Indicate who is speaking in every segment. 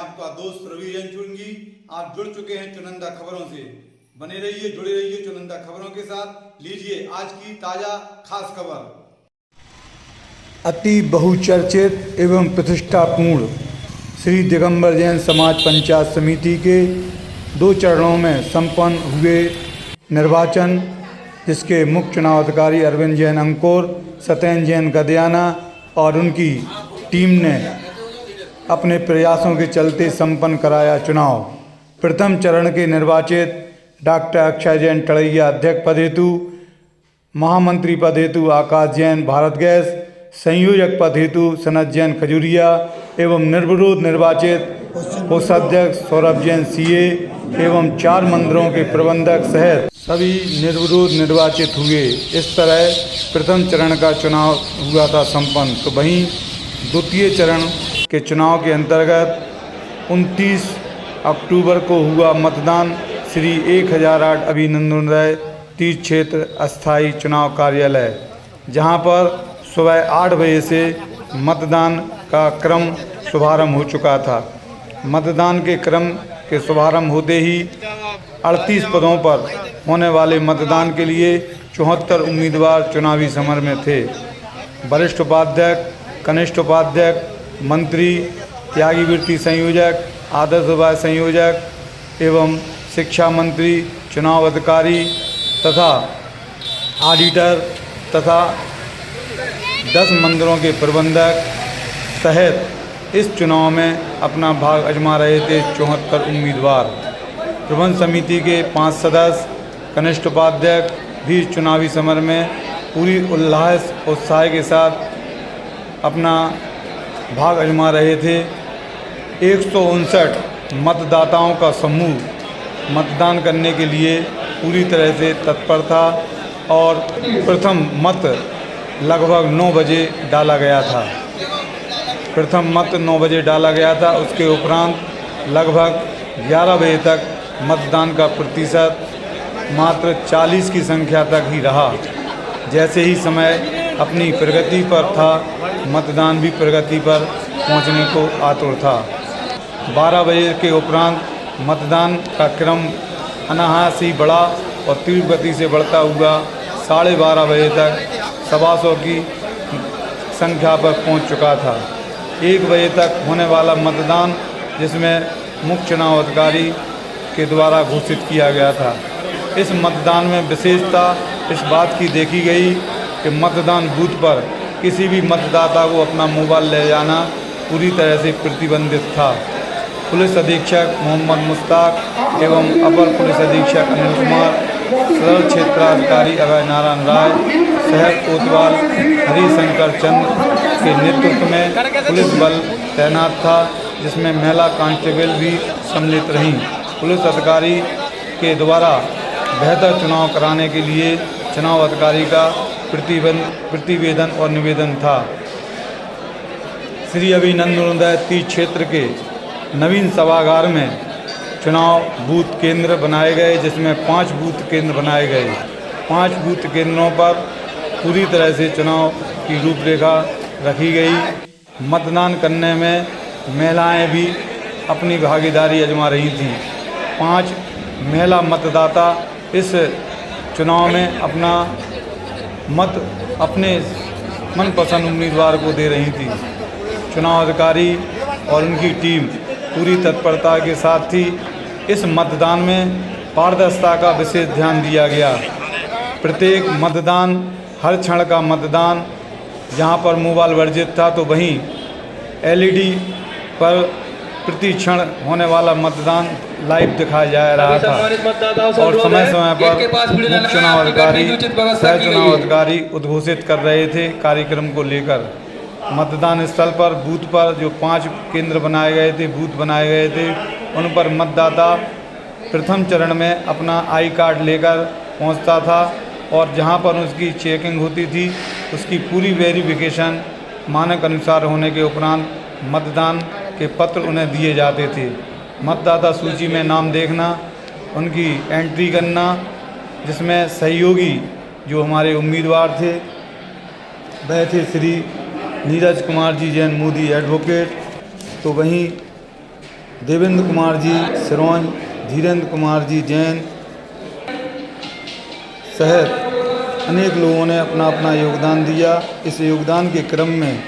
Speaker 1: आपका दोस्त रवि रंचुंगी। आप जुड़ चुके हैं चुनिंदा खबरों से। बने रहिए, जुड़े रहिए चुनिंदा खबरों के साथ। लीजिए आज की ताजा खास खबर।
Speaker 2: अति बहुचर्चित एवं प्रतिष्ठापूर्ण श्री दिगंबर जैन समाज पंचायत समिति के 2 चरणों में संपन्न हुए निर्वाचन, जिसके मुख्य चुनाव अधिकारी अरविंद जैन अंकोर, सत्येंद्र जैन गदियाना और उनकी टीम ने अपने प्रयासों के चलते संपन्न कराया चुनाव। प्रथम चरण के निर्वाचित डॉक्टर अक्षय जैन टड़ैया अध्यक्ष पद हेतु, महामंत्री पद हेतु आकाश जैन भारत गैस, संयोजक पद हेतु सनत जैन खजूरिया एवं निर्विरोध निर्वाचित कोषाध्यक्ष सौरभ जैन सीए एवं 4 मंदिरों के प्रबंधक सहित सभी निर्विरोध निर्वाचित हुए। इस तरह प्रथम चरण का चुनाव हुआ था संपन्न। तो वहीं द्वितीय चरण के चुनाव के अंतर्गत 29 अक्टूबर को हुआ मतदान श्री 1008 अभिनंदनोदय तीर्थ क्षेत्र अस्थायी चुनाव कार्यालय, जहां पर सुबह 8 बजे से मतदान का क्रम शुभारंभ हो चुका था। मतदान के क्रम के शुभारंभ होते ही 38 पदों पर होने वाले मतदान के लिए 74 उम्मीदवार चुनावी समर में थे। वरिष्ठ उपाध्यक्ष, कनिष्ठ उपाध्यक्ष, मंत्री, त्यागी वृत्ति संयोजक, आदर्श उपाय संयोजक एवं शिक्षा मंत्री, चुनाव अधिकारी तथा ऑडिटर तथा 10 मंदिरों के प्रबंधक सहित इस चुनाव में अपना भाग आजमा रहे थे 74 उम्मीदवार। प्रबंध समिति के 5 सदस्य, कनिष्ठ उपाध्यक्ष भी चुनावी समर में पूरी उल्लास उत्साह के साथ अपना भाग आजमा रहे थे। 159 मतदाताओं का समूह मतदान करने के लिए पूरी तरह से तत्पर था और प्रथम मत लगभग 9 बजे डाला गया था। प्रथम मत 9 बजे डाला गया था। उसके उपरांत लगभग 11 बजे तक मतदान का प्रतिशत मात्र 40 की संख्या तक ही रहा। जैसे ही समय अपनी प्रगति पर था, मतदान भी प्रगति पर पहुंचने को आतुर था। 12 बजे के उपरांत मतदान का क्रम अनायास ही बढ़ा और तीव्र गति से बढ़ता हुआ 12:30 बजे तक 125 की संख्या पर पहुंच चुका था। 1 बजे तक होने वाला मतदान, जिसमें मुख्य चुनाव अधिकारी के द्वारा घोषित किया गया था। इस मतदान में विशेषता इस बात की देखी गई कि मतदान बूथ पर किसी भी मतदाता को अपना मोबाइल ले जाना पूरी तरह से प्रतिबंधित था। पुलिस अधीक्षक मोहम्मद मुश्ताक एवं अपर पुलिस अधीक्षक अनिल कुमार, सदर क्षेत्राधिकारी अभय नारायण राय, शहर कोतवाल हरिशंकर चंद्र के नेतृत्व में पुलिस बल तैनात था, जिसमें महिला कांस्टेबल भी सम्मिलित रहीं। पुलिस अधिकारी के द्वारा बेहतर चुनाव कराने के लिए चुनाव अधिकारी का प्रतिवेदन और निवेदन था। श्री अभिनंदनोदय तीर्थ क्षेत्र के नवीन सभागार में चुनाव बूथ केंद्र बनाए गए, जिसमें 5 बूथ केंद्र बनाए गए। 5 बूथ केंद्रों पर पूरी तरह से चुनाव की रूपरेखा रखी गई। मतदान करने में महिलाएं भी अपनी भागीदारी आजमा रही थीं। 5 महिला मतदाता इस चुनाव में अपना मत अपने मनपसंद उम्मीदवार को दे रही थी। चुनाव अधिकारी और उनकी टीम पूरी तत्परता के साथ ही इस मतदान में पारदर्शिता का विशेष ध्यान दिया गया। प्रत्येक मतदान, हर क्षण का मतदान, जहां पर मोबाइल वर्जित था तो वहीं एलईडी पर प्रति क्षण होने वाला मतदान लाइव दिखाया जा रहा था और समय समय पर मुख्य चुनाव अधिकारी, सह चुनाव अधिकारी उद्घोषित कर रहे थे कार्यक्रम को लेकर। मतदान स्थल पर बूथ पर जो 5 केंद्र बनाए गए थे, बूथ बनाए गए थे, उन पर मतदाता प्रथम चरण में अपना आई कार्ड लेकर पहुंचता था और जहां पर उसकी चेकिंग होती थी, उसकी पूरी वेरिफिकेशन मानक अनुसार होने के उपरांत मतदान के पत्र उन्हें दिए जाते थे। मतदाता सूची में नाम देखना, उनकी एंट्री करना, जिसमें सहयोगी जो हमारे उम्मीदवार थे वह थे श्री नीरज कुमार जी जैन मोदी एडवोकेट। तो वहीं देवेंद्र कुमार जी सिरोंज, धीरेन्द्र कुमार जी जैन सहित अनेक लोगों ने अपना अपना योगदान दिया। इस योगदान के क्रम में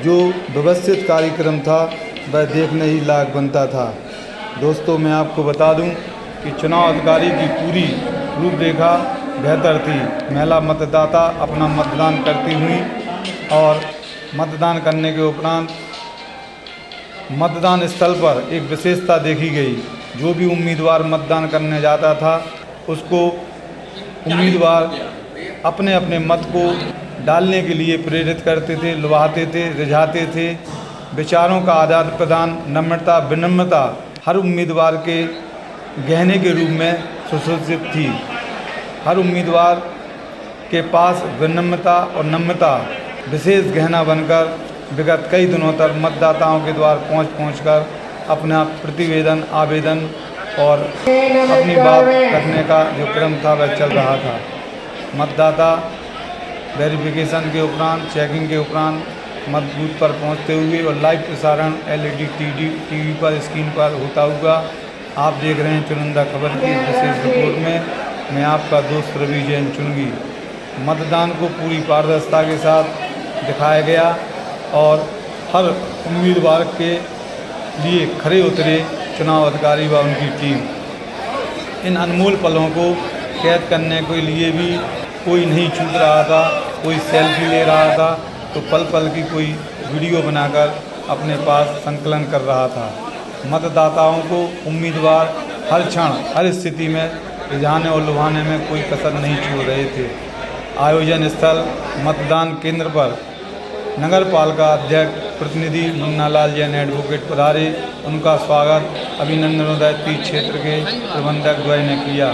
Speaker 2: जो व्यवस्थित कार्यक्रम था वह देखने ही लायक बनता था। दोस्तों, मैं आपको बता दूं कि चुनाव अधिकारी की पूरी रूपरेखा बेहतर थी। महिला मतदाता अपना मतदान करती हुई और मतदान करने के उपरांत मतदान स्थल पर एक विशेषता देखी गई। जो भी उम्मीदवार मतदान करने जाता था उसको उम्मीदवार अपने अपने मत को डालने के लिए प्रेरित करते थे, लुभाते थे, रिझाते थे। विचारों का आदान प्रदान, नम्रता, विनम्रता हर उम्मीदवार के गहने के रूप में सुसज्जित थी। हर उम्मीदवार के पास विनम्रता और नम्रता विशेष गहना बनकर विगत कई दिनों तक मतदाताओं के द्वार पहुंच कर अपना प्रतिवेदन, आवेदन और अपनी बात रखने का जो क्रम था वह चल रहा था। मतदाता वेरिफिकेशन के उपरांत, चेकिंग के उपरांत मत बूथ पर पहुंचते हुए और लाइव प्रसारण LED टीवी पर, स्क्रीन पर होता हुआ आप देख रहे हैं चुनिंदा खबर की विशेष रिपोर्ट में। मैं आपका दोस्त रवि जैन चुनगी। मतदान को पूरी पारदर्शिता के साथ दिखाया गया और हर उम्मीदवार के लिए खरे उतरे चुनाव अधिकारी व उनकी टीम। इन अनमोल पलों को कैद करने के लिए भी कोई नहीं छूट रहा था, कोई सेल्फी ले रहा था तो पल पल की कोई वीडियो बनाकर अपने पास संकलन कर रहा था। मतदाताओं को उम्मीदवार हर क्षण, हर स्थिति में रिझाने और लुभाने में कोई कसर नहीं छोड़ रहे थे। आयोजन स्थल मतदान केंद्र पर नगर पालिका अध्यक्ष प्रतिनिधि मुन्नालाल जैन एडवोकेट पधारे। उनका स्वागत अभिनंदनोदय तीर्थ क्षेत्र के प्रबंधक द्वय ने किया।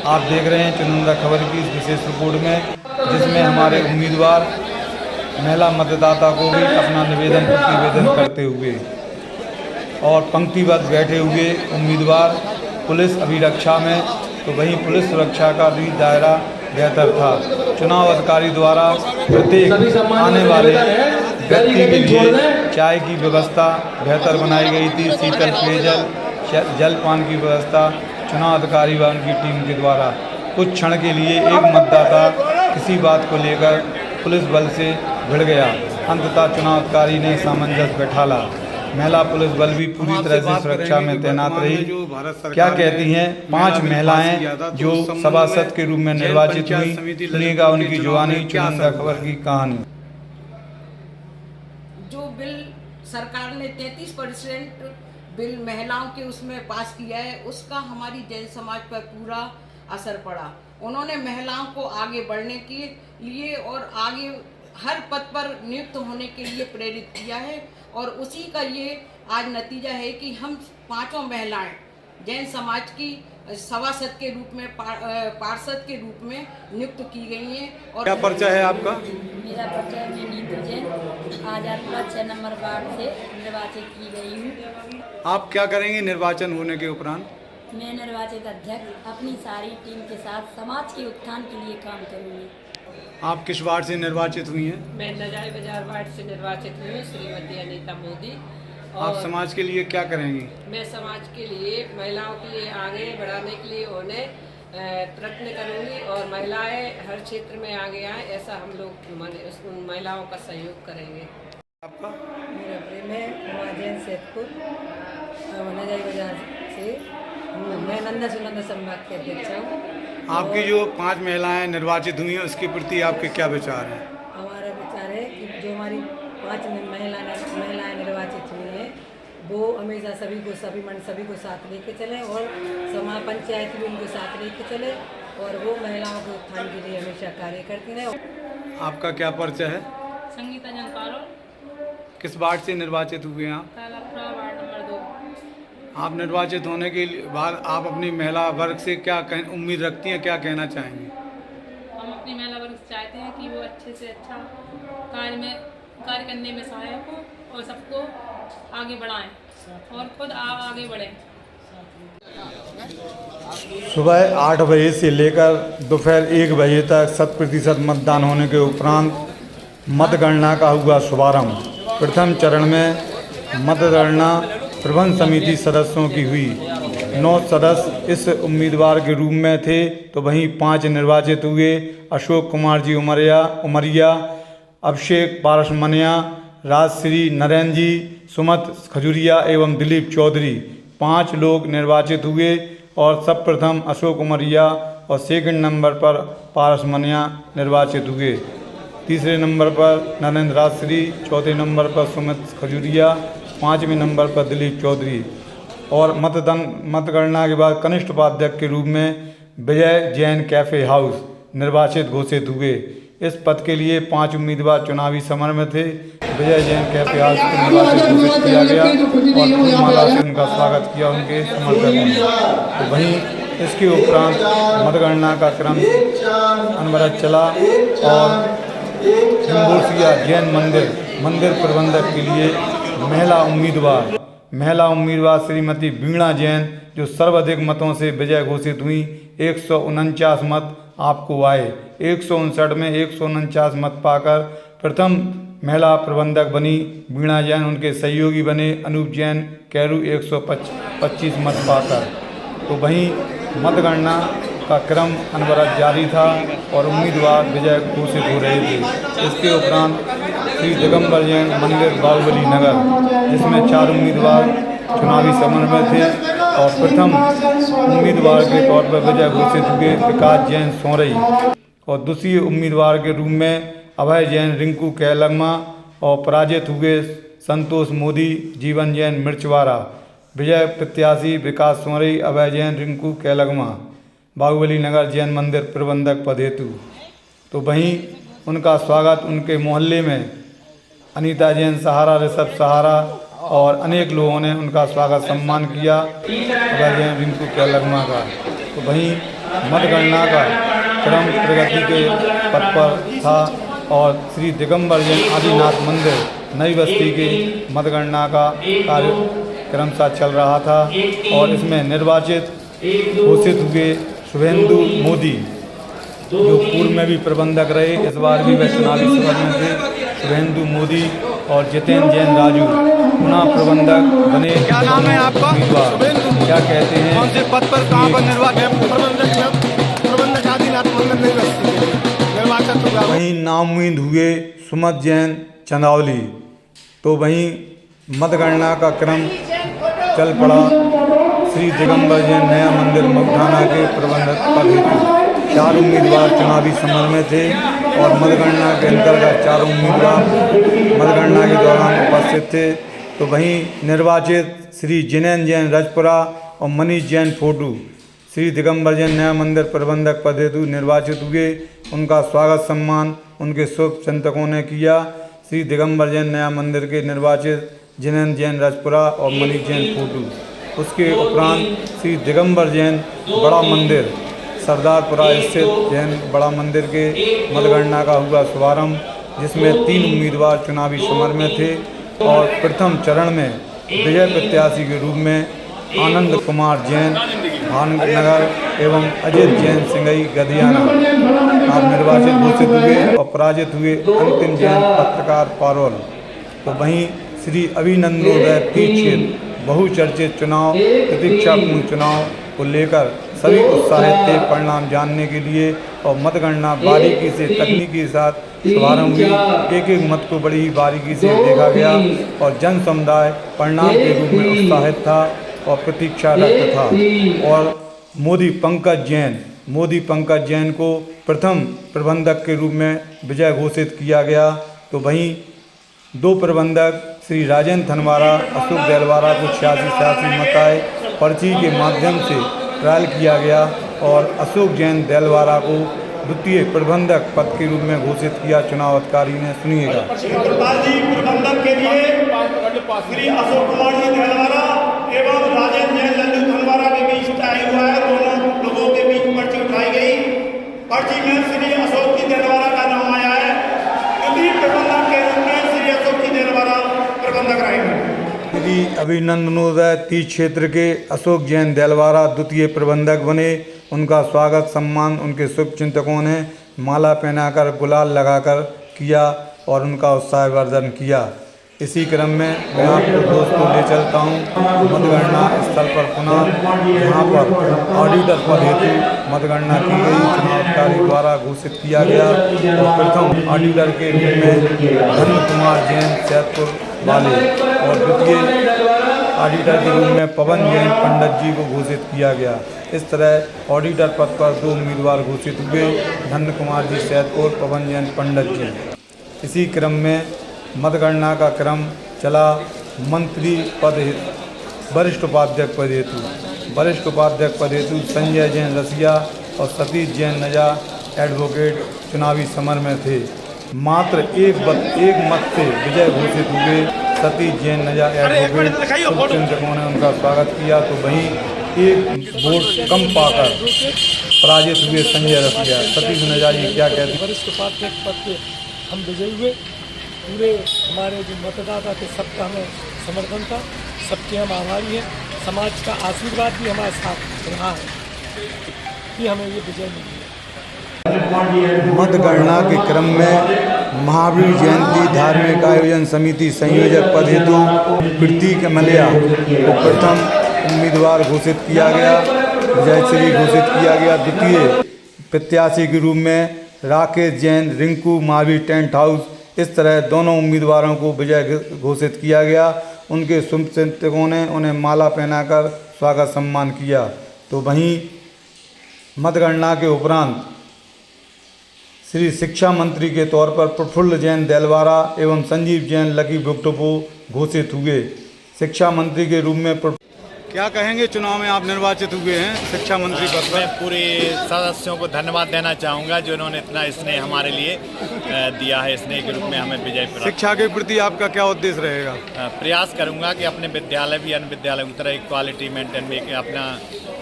Speaker 2: आप देख रहे हैं चुनिंदा खबर की इस विशेष रिपोर्ट में, जिसमें हमारे उम्मीदवार महिला मतदाता को भी अपना निवेदन प्रतिवेदन करते हुए और पंक्तिबद्ध बैठे हुए उम्मीदवार पुलिस अभिरक्षा में, तो वहीं पुलिस सुरक्षा का भी दायरा बेहतर था। चुनाव अधिकारी द्वारा प्रत्येक आने वाले व्यक्ति के लिए चाय की व्यवस्था बेहतर बनाई गई थी। शीतल पेयजल, जलपान की व्यवस्था चुनाव अधिकारी व उनकी टीम के द्वारा। कुछ क्षण के लिए एक मतदाता किसी बात को लेकर पुलिस बल से भिड़ गया। अंततः चुनाव अधिकारी ने सामंजस्य बैठाला। महिला पुलिस बल भी पूरी तरह से सुरक्षा में तैनात रही। क्या कहती हैं 5 महिलाएं जो सभासद के रूप में निर्वाचित हुई, सुनिएगा उनकी जुबानी चुनिंदा खबर की कहानी।
Speaker 3: जो बिल सरकार ने 33% बिल महिलाओं के उसमें पास किया है, उसका हमारी जैन समाज पर पूरा असर पड़ा। उन्होंने महिलाओं को आगे बढ़ने के लिए और आगे हर पद पर नियुक्त होने के लिए प्रेरित किया है और उसी का ये आज नतीजा है कि हम 5 महिलाएं जैन समाज की सभासद के रूप में, पार्षद के रूप में नियुक्त की गई हैं। और
Speaker 1: क्या पर्चा है आपका?
Speaker 4: मेरा पर्चा है, मैं नीतू जैन आजादपुरा 6 नंबर वार्ड से निर्वाचित की गई हूँ।
Speaker 1: आप क्या करेंगे निर्वाचन होने के उपरांत?
Speaker 4: मैं निर्वाचित अध्यक्ष अपनी सारी टीम के साथ समाज के उत्थान के लिए काम करूँगी।
Speaker 1: आप किस वार्ड से निर्वाचित हुई हैं?
Speaker 5: मैं नजारी बाजार वार्ड से निर्वाचित हुई हूँ, श्रीमती अनीता मोदी।
Speaker 1: आप समाज के लिए क्या करेंगी?
Speaker 5: मैं समाज के लिए, महिलाओं के लिए आगे बढ़ाने के लिए उन्हें प्रयत्न करूँगी और महिलाएं हर क्षेत्र में आगे आएँ, ऐसा हम लोग उन महिलाओं का सहयोग करेंगे।
Speaker 1: आपका?
Speaker 6: मेरा प्रेम है उमा जैन सेठपुर, नजारी बाजार से। मैं नंदा सुनंदा संभाग के अध्यक्ष हूँ।
Speaker 1: आपकी जो 5 महिलाएं निर्वाचित हुई हैं उसके प्रति आपके क्या विचार हैं?
Speaker 6: हमारा विचार है कि जो हमारी 5 महिलाएं निर्वाचित हुई हैं वो हमेशा सभी को साथ लेके चलें और समाज पंचायत भी उनको साथ लेके चले और वो महिलाओं के उत्थान के लिए हमेशा कार्य करती रहें।
Speaker 1: आपका क्या पर्चा है?
Speaker 4: संगीता जनकारो,
Speaker 1: किस वार्ड से निर्वाचित हुए हैं आप?
Speaker 4: कालापुरा वार्ड नंबर 2।
Speaker 1: आप निर्वाचित होने के बाद आप अपनी महिला वर्ग से क्या उम्मीद रखती हैं, क्या कहना चाहेंगे?
Speaker 4: हम अपनी महिला वर्ग से चाहते हैं कि वो अच्छे से अच्छा कार्य करने में सहायक हो और सबको आगे बढ़ाएं और खुद आगे बढ़ें।
Speaker 2: सुबह 8 बजे से लेकर दोपहर 1 बजे तक 100% मतदान होने के उपरांत मतगणना का हुआ शुभारंभ। प्रथम चरण में मतगणना प्रबंध समिति सदस्यों की हुई। 9 सदस्य इस उम्मीदवार के रूप में थे, तो वहीं 5 निर्वाचित हुए। अशोक कुमार जी उमरिया, अभिषेक पारसमनिया, राजश्री नरेंद्र जी, सुमत खजुरिया एवं दिलीप चौधरी 5 लोग निर्वाचित हुए। और सर्वप्रथम अशोक उमरिया और सेकंड नंबर पर पारसमनिया निर्वाचित हुए। तीसरे नंबर पर नरेंद्र राजश्री, चौथे नंबर पर सुमित खजुरिया, 5वें नंबर पर दिलीप चौधरी। और मतगणना के बाद कनिष्ठ उपाध्यक्ष के रूप में विजय जैन कैफे हाउस निर्वाचित घोषित हुए। इस पद के लिए 5 उम्मीदवार चुनावी समर में थे। विजय जैन कैफे हाउस को निर्वाचित घोषित किया गया और फूलमाला से उनका स्वागत किया उनके समर्थकों ने। तो वहीं इसके उपरांत मतगणना का क्रम अनवरत चला और हिंदोसिया जैन मंदिर प्रबंधक के लिए महिला उम्मीदवार श्रीमती वीणा जैन, जो सर्वाधिक मतों से विजय घोषित हुई। 149 मत आपको आए। 159 में 149 मत पाकर प्रथम महिला प्रबंधक बनी वीणा जैन। उनके सहयोगी बने अनूप जैन कैरू 125 मत पाकर। तो वहीं मतगणना का क्रम अनवरत जारी था और उम्मीदवार विजय घोषित हो रहे थे। इसके उपरांत श्री दिगंबर जैन मंदिर बाहुबली नगर, जिसमें 4 उम्मीदवार चुनावी समर में थे और प्रथम उम्मीदवार के तौर पर विजय घोषित हुए विकास जैन सोरई। और दूसरी उम्मीदवार के रूप में अभय जैन रिंकू कैलगमा और पराजित हुए संतोष मोदी जीवन जैन मिर्चवाड़ा। विजय प्रत्याशी विकास सोरई, अभय जैन रिंकू कैलगमा बाहुबली नगर जैन मंदिर प्रबंधक पद हेतु। तो वहीं उनका स्वागत उनके मोहल्ले में अनीता जैन सहारा, ऋषभ सहारा और अनेक लोगों ने उनका स्वागत सम्मान किया अभय जैन रिंकू कैलगमा का। तो वहीं मतगणना का क्रम प्रगति के पथ पर था और श्री दिगंबर जैन आदिनाथ मंदिर नई बस्ती के मतगणना का कार्यक्रम सा चल रहा था और इसमें निर्वाचित घोषित हुए शुभेंदु मोदी, जो पूर्व में भी प्रबंधक रहे, इस बार भी वह चुनावी समर में थे। शुभेंदु मोदी और जितेंद्र जैन राजू पुनः प्रबंधक बने।
Speaker 7: क्या नाम है आपका?
Speaker 2: क्या कहते हैं,
Speaker 7: कौन से पद पर कहाँ पर निर्वाचित? प्रबंधक आदिनाथ मंदिर नहीं निर्वाचित हुआ।
Speaker 2: वहीं नाउम्मीद हुए सुमत जैन चंदौली। तो वहीं मतगणना का क्रम चल पड़ा। श्री दिगंबर जैन नया मंदिर मऊठाना के प्रबंधक पद हेतु 4 उम्मीदवार चुनावी समर में थे और मतगणना के अंतर्गत 4 उम्मीदवार मतगणना के दौरान उपस्थित थे। तो वहीं निर्वाचित श्री जिनेन्द्र जैन रजपुरा और मनीष जैन फोटू श्री दिगंबर जैन नया मंदिर प्रबंधक पद हेतु निर्वाचित हुए। उनका स्वागत सम्मान उनके शुभ चिंतकों ने किया। श्री दिगंबर जैन नया मंदिर के निर्वाचित जिनेन्द्र जैन रजपुरा और मनीष जैन फोटू। उसके उपरांत श्री दिगंबर जैन बड़ा मंदिर सरदारपुरा स्थित जैन बड़ा मंदिर के मतगणना का हुआ शुभारंभ, जिसमें 3 उम्मीदवार चुनावी समर में थे और प्रथम चरण में विजय प्रत्याशी के रूप में आनंद कुमार जैन भाननगर एवं अजित जैन सिंगई गधियाना आप निर्वाचित घोषित हुए और पराजित हुए अंतिम जैन पत्रकार पारोल। तो वहीं श्री अभिनंदनोदय तीर्थ बहुचर्चित चुनाव प्रतीक्षापूर्ण चुनाव को लेकर सभी उत्साहित थे परिणाम जानने के लिए और मतगणना बारीकी से तकनीकी के साथ शुभारंभ हुई। एक एक मत को बड़ी ही बारीकी से देखा गया और जन समुदाय परिणाम के रूप में उत्साहित था और प्रतीक्षारत था। और मोदी पंकज जैन को प्रथम प्रबंधक के रूप में विजय घोषित किया गया। तो वहीं 2 प्रबंधक श्री राजेंद्र थनवारा, अशोक देलवारा को 86 मत आए। पर्ची के माध्यम से ट्रायल किया गया और अशोक जैन देलवारा को द्वितीय प्रबंधक पद के रूप में घोषित किया चुनाव अधिकारी ने। सुनिएगा।
Speaker 8: प्रबंधक के लिए श्री अशोक कुमार जी देलवारा एवं राजेंद्र जैन लल्लू थनवारा के बीच तय हुआ है। दोनों लोगों के बीच पर्ची उठाई गई। पर्ची में श्री अशोक जी देलवारा का नाम आया है। द्वितीय प्रबंधक के रूप में श्री अशोक जी देलवारा प्रबंधक रहेंगे।
Speaker 2: श्री अभिनंदनोदय तीज क्षेत्र के अशोक जैन देलवारा द्वितीय प्रबंधक बने। उनका स्वागत सम्मान उनके शुभ चिंतकों ने माला पहनाकर गुलाल लगाकर किया और उनका उत्साहवर्धन किया। इसी क्रम में मैं आपको दोस्तों ले चलता हूँ मतगणना स्थल पर पुनः, जहाँ पर ऑडिटर पद हेतु मतगणना की गई। चुनावाधिकारी द्वारा घोषित किया गया और प्रथम ऑडिटर के रूप में धन्य कुमार जैन सैदपुर वाले और द्वितीय ऑडिटर के रूप में पवन जैन पंडित जी को घोषित किया गया। इस तरह ऑडिटर पद पर 2 उम्मीदवार घोषित हुए, धन्य कुमार जी सैदपुर, पवन जैन पंडित जी। इसी क्रम में मतगणना का क्रम चला। मंत्री पद वरिष्ठ उपाध्यक्ष पद हेतु संजय जैन रसिया और सतीश जैन नजा एडवोकेट चुनावी समर में थे। मात्र एक मत से विजय घोषित हुए सतीश जैन नजा एडवोकेट। शुभचिंतकों ने उनका स्वागत किया तो वहीं एक वोट कम पाकर पराजित हुए संजय रसिया। सतीश नजा जी क्या कहते हैं?
Speaker 7: वरिष्ठ उपाध्यक्ष पद पे हम विजयी हुए। पूरे हमारे जो मतदाता थे सबका हमें समर्थन था, सबके हम आभारी हैं। समाज का आशीर्वाद भी हमारे साथ रहा है कि हमें ये विजय मिली।
Speaker 2: मतगणना के क्रम में महावीर जयंती धार्मिक आयोजन समिति संयोजक पद हेतु प्रतीक मलिया को प्रथम उम्मीदवार घोषित किया गया, जयश्री घोषित किया गया। द्वितीय प्रत्याशी के रूप में राकेश जैन रिंकू महावीर टेंट हाउस। इस तरह दोनों उम्मीदवारों को विजय घोषित किया गया। उनके शुभचिंतकों ने उन्हें माला पहनाकर स्वागत सम्मान किया। तो वहीं मतगणना के उपरांत श्री शिक्षा मंत्री के तौर पर प्रफुल्ल जैन देलवारा एवं संजीव जैन लकी बुकटोपो घोषित हुए। शिक्षा मंत्री के रूप में क्या कहेंगे? चुनाव में आप निर्वाचित हुए हैं शिक्षा मंत्री पद पर।
Speaker 9: मैं पूरे सदस्यों को धन्यवाद देना चाहूँगा जो इन्होंने इतना स्नेह हमारे लिए दिया है। स्नेह के रूप में हमें विजय प्राप्त।
Speaker 2: शिक्षा के प्रति आपका क्या उद्देश्य रहेगा?
Speaker 9: प्रयास करूँगा कि अपने विद्यालय भी अन्य विद्यालयों की तरह क्वालिटी मेंटेन में अपना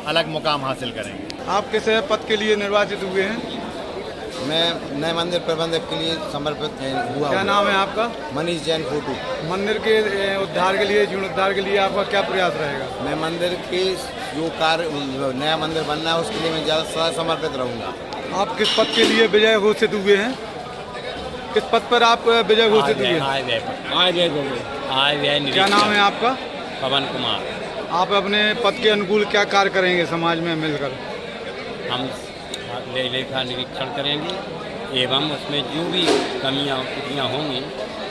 Speaker 9: अलग मुकाम हासिल करेंगे।
Speaker 2: आप किस पद के लिए निर्वाचित हुए हैं?
Speaker 10: मैं नए मंदिर प्रबंधक के लिए समर्पित हुआ।
Speaker 2: क्या नाम है आपका?
Speaker 10: मनीष जैन फोटू।
Speaker 2: मंदिर के उद्धार के लिए, जीर्णोद्धार के लिए आपका क्या प्रयास रहेगा?
Speaker 10: मैं मंदिर के जो कार्य नया मंदिर बनना है उसके लिए मैं ज़्यादा सदा समर्पित रहूँगा।
Speaker 2: आप किस पद के लिए विजय घोषित हुए हैं? किस पद पर आप विजय घोषित हुए? क्या नाम है आपका?
Speaker 11: पवन कुमार।
Speaker 2: आप अपने पद के अनुकूल क्या कार्य करेंगे समाज में मिलकर?
Speaker 11: हम लेखा निरीक्षण करेंगे एवं उसमें जो भी कमियां त्रुटियां होंगी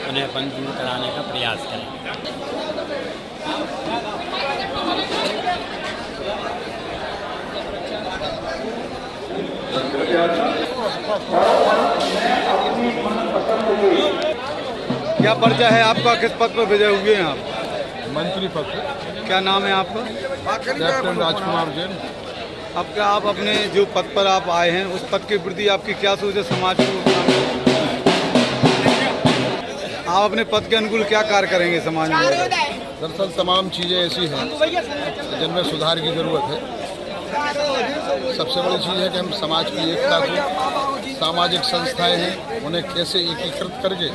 Speaker 11: उन्हें अपन दूर कराने का प्रयास करेंगे।
Speaker 2: क्या परिचय है आपका? किस पद पर विजय हुए हैं आप?
Speaker 12: मंत्री पद पर।
Speaker 2: क्या नाम है आपका?
Speaker 12: कैप्टन राजकुमार जैन।
Speaker 2: अब क्या आप अपने जो पद पर आप आए हैं उस पद के प्रति आपकी क्या सोच है समाज को? आप अपने पद के अनुकूल क्या कार्य करेंगे समाज में?
Speaker 12: दरअसल तमाम चीज़ें ऐसी हैं जिनमें सुधार की ज़रूरत है। सबसे बड़ी चीज़ है कि हम समाज की एकता को, सामाजिक संस्थाएं हैं उन्हें कैसे एकीकृत करके।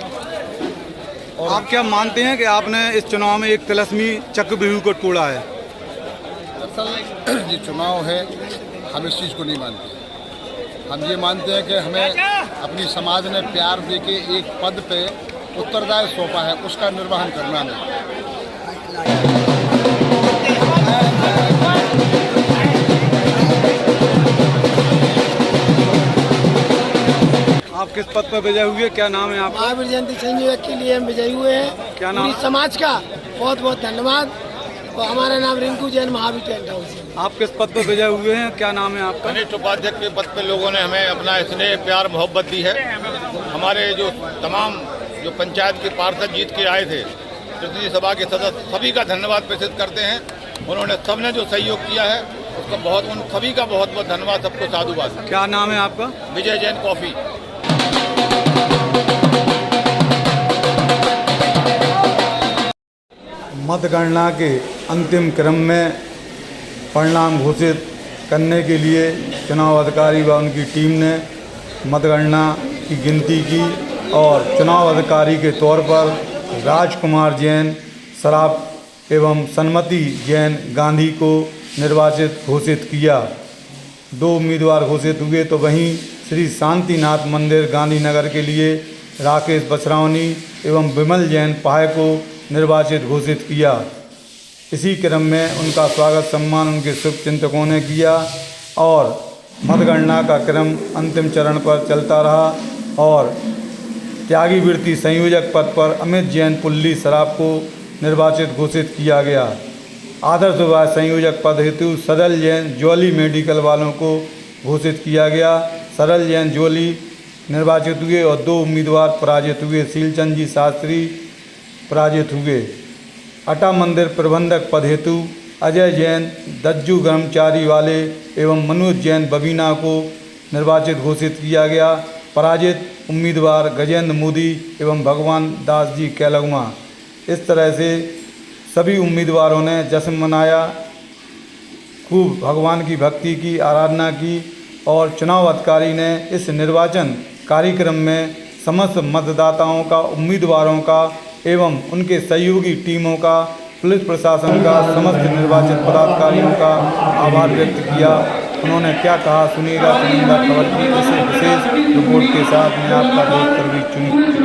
Speaker 2: और आप क्या मानते हैं कि आपने इस चुनाव में एक तिलस्मी चक्रव्यूह को तोड़ा है?
Speaker 12: दरअसल ये चुनाव है, हम इस चीज़ को नहीं मानते। हम ये मानते हैं कि हमें अपनी समाज ने प्यार देके एक पद पे उत्तरदायी सौंपा है, उसका निर्वहन करना है।
Speaker 2: आप किस पद पर विजय हुए? क्या नाम है आपका?
Speaker 7: महावीर जयंती संयोजक के लिए हम विजयी हुए हैं।
Speaker 2: क्या नाम?
Speaker 7: समाज का बहुत बहुत धन्यवाद। और हमारा नाम रिंकू जैन महावीर टेंट हाउस है।
Speaker 2: आप किस पद पर विजय हुए हैं? क्या नाम है आपका?
Speaker 9: कनिष्ठ उपाध्यक्ष के पद पे लोगों ने हमें अपना स्नेह प्यार मोहब्बत दी है। हमारे जो तमाम जो पंचायत के पार्षद जीत के आए थे, प्रतिनिधि सभा के सदस्य, सभी का धन्यवाद प्रेषित करते हैं। उन्होंने सबने जो सहयोग किया है उसका उन सभी का बहुत बहुत धन्यवाद। सबको साधुवाद।
Speaker 2: क्या नाम है आपका?
Speaker 9: विजय जैन कॉफी।
Speaker 2: मतगणना के अंतिम क्रम में परिणाम घोषित करने के लिए चुनाव अधिकारी व उनकी टीम ने मतगणना की गिनती की और चुनाव अधिकारी के तौर पर राजकुमार जैन सराफ एवं सन्मति जैन गांधी को निर्वाचित घोषित किया। 2 उम्मीदवार घोषित हुए तो वहीं श्री शांतिनाथ मंदिर गांधीनगर के लिए राकेश बसरावनी एवं विमल जैन पहाय को निर्वाचित घोषित किया। इसी क्रम में उनका स्वागत सम्मान उनके शुभचिंतकों ने किया और मतगणना का क्रम अंतिम चरण पर चलता रहा और त्यागी वृत्ति संयोजक पद पर अमित जैन पुल्ली सराफ को निर्वाचित घोषित किया गया। आदर्श विभाग संयोजक पद हेतु सरल जैन ज्वाली मेडिकल वालों को घोषित किया गया। सरल जैन ज्वाली निर्वाचित हुए और 2 उम्मीदवार पराजित हुए। शीलचंद जी शास्त्री पराजित हुए। अटा मंदिर प्रबंधक पद हेतु अजय जैन दज्जू कर्मचारी वाले एवं मनोज जैन बबीना को निर्वाचित घोषित किया गया। पराजित उम्मीदवार गजेंद्र मोदी एवं भगवान दास जी कैलगुआ। इस तरह से सभी उम्मीदवारों ने जश्न मनाया, खूब भगवान की भक्ति की, आराधना की और चुनाव अधिकारी ने इस निर्वाचन कार्यक्रम में समस्त मतदाताओं का, उम्मीदवारों का एवं उनके सहयोगी टीमों का, पुलिस प्रशासन का, समस्त निर्वाचित पदाधिकारियों का आभार व्यक्त किया। उन्होंने क्या कहा सुनिएगा चुनिंदा खबर की इस विशेष रिपोर्ट के साथ। मैं आपका दोस्त प्रवीण चुनी।